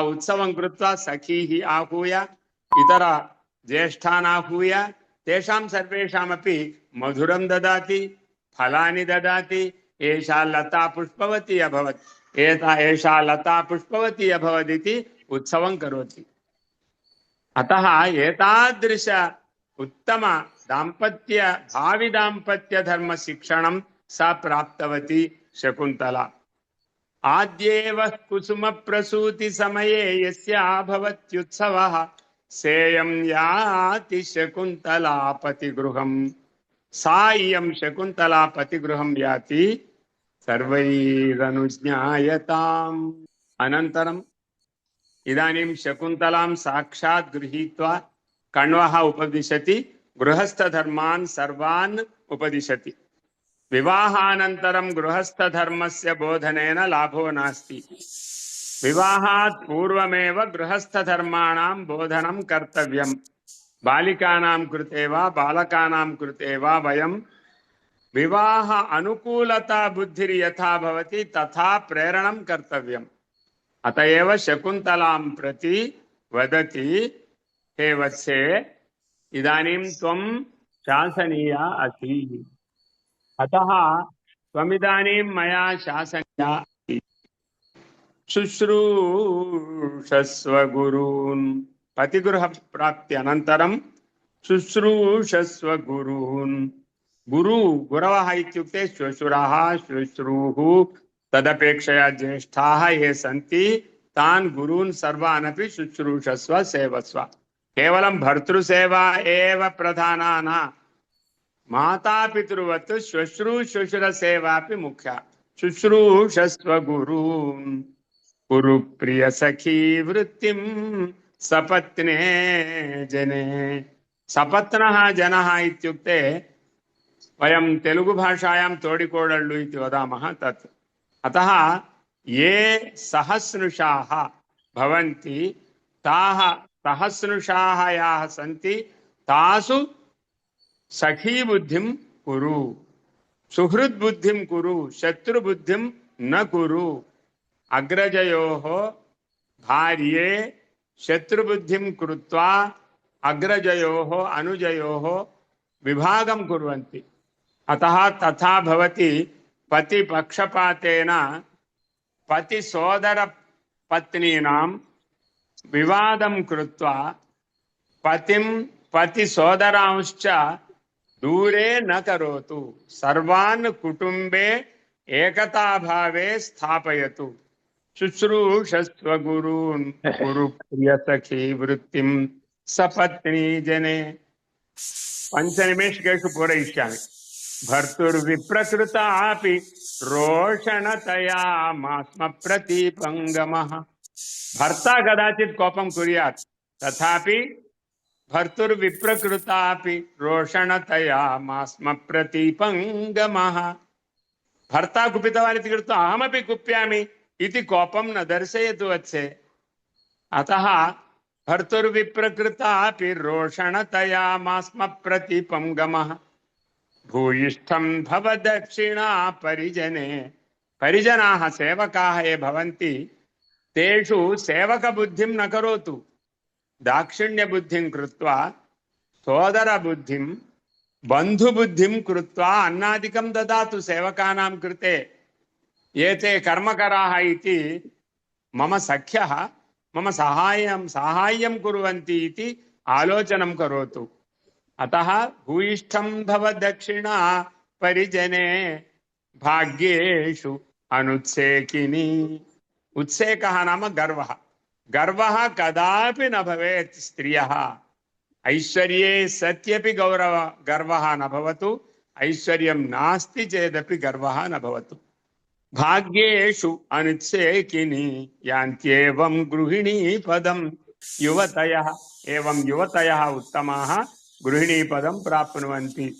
उत्सवं कृत्वा सखीः आहूय इतर ज्येष्ठान् आहूय तेषां सर्वेषामपि मधुरं ददाति, फलानि ददाति। एषा लता पुष्पवती अभवत्, एषा लता पुष्पवती अभवत् इति उत्सवं करोति। अतः एतादृश उत्तम दाम्पत्य भावि दाम्पत्य धर्म शिक्षणं सा प्राप्तवती शकुन्तला। आद्येव कुसुम प्रसूति समये यस्या भवत्युत्सवः सेयं याति शकुन्तला पतिगृहं। सा इयं शकुन्तला पतिगृहं याति सर्वैरनुज्ञायताम्। अनन्तरम् इदानीं शकुन्तलां साक्षात् गृहीत्वा कण्वः उपदिशति, गृहस्थधर्मान् सर्वान् उपदिशति। विवाहानन्तरं गृहस्थधर्मस्य बोधनेन लाभो नास्ति। विवाहात् पूर्वमेव गृहस्थधर्माणां बोधनं कर्तव्यम्। बालिकानां कृते वा बालकानां कृते वा वयं विवाह अनुकूलता बुद्धिर्यथा भवति तथा प्रेरणं कर्तव्यम्। अत एव शकुन्तलां प्रति वदति, हे वत्से इदानीं त्वं शासनीया असि, अतः त्वमिदानीं मया शासनीया असि। शुश्रूषस्व गुरून्। पतिगृह प्राप्ति अनन्तरं शुश्रूषस्व गुरून्। गुरवः इत्युक्ते श्वशुरः श्वश्रूः तदपेक्षया ज्येष्ठाः ये सन्ति तान् गुरून् सर्वान् अपि शुश्रूषस्व सेवस्व। केवलं भर्तृसेवा एव प्रधाना न, मातापितृवत् श्वश्रूश्वशुरसेवापि मुख्या। शुश्रूषस्व गुरून् कुरु प्रियसखी वृत्तिं सपत्ने जने। सपत्नः जनः इत्युक्ते वयं तेलुगु भाषायां तोडिकोडल्लु इति वदामः तत्। अतः ये सहस्नुषाः भवन्ति ताः सहस्नुषाः याः सन्ति तासु सखी बुद्धिं कुरु, सुहृद्बुद्धिं कुरु, शत्रुबुद्धिं न कुरु। अग्रजयोः भार्ये शत्रुबुद्धिं कृत्वा अग्रजयोः अनुजयोः विभागं कुर्वन्ति। अतः तथा भवति। पतिपक्षपातेन पतिसोदरपत्नीनां विवादं कृत्वा पतिसोदरांश्च दूरे न करोतु। सर्वान् कुटुम्बे एकताभावे स्थापयतु। शुश्रूषस्व गुरून् कुरु प्रियसखी वृत्तिं सपत्नी जने। पञ्चनिमेषकेषु पूरयिष्यामि। भर्तुर्विप्रकृतापि रोषणतया मास्म प्रतीपङ्गमः। भर्ता कदाचित् कोपं कुर्यात्, तथापि भर्तुर्विप्रकृतापि रोषणतया मास्म प्रतीपङ्गमः। भर्ता कुपितवान् इति कृत्वा अहमपि कुप्यामि इति कोपं न दर्शयतु वत्से। अतः भर्तुर्विप्रकृतापि रोषणतया मास्म प्रतीपङ्गमः। भूयिष्ठं भव दक्षिणा परिजने। परिजनाः सेवकाः ये भवन्ति तेषु सेवकबुद्धिं न करोतु। दाक्षिण्यबुद्धिं कृत्वा सोदरबुद्धिं बन्धुबुद्धिं कृत्वा अन्नादिकं ददातु सेवकानां कृते। एते कर्मकराः इति मम सख्यः मम साहाय्यं कुर्वन्ति इति आलोचनं करोतु। अतः भूयिष्ठं भव दक्षिणा परिजने भाग्येषु अनुत्सेकिनी। उत्सेकः नाम गर्वः। गर्वः कदापि न भवेत् स्त्रियः। ऐश्वर्ये सत्यपि गर्वः न भवतु, ऐश्वर्यं नास्ति चेदपि गर्वः न भवतु। भाग्येषु अनुत्सेकिनी यान्त्येवं गृहिणी पदं युवतयः। एवं युवतयः उत्तमाः गृहिणी पदं प्राप्नुवन्ति।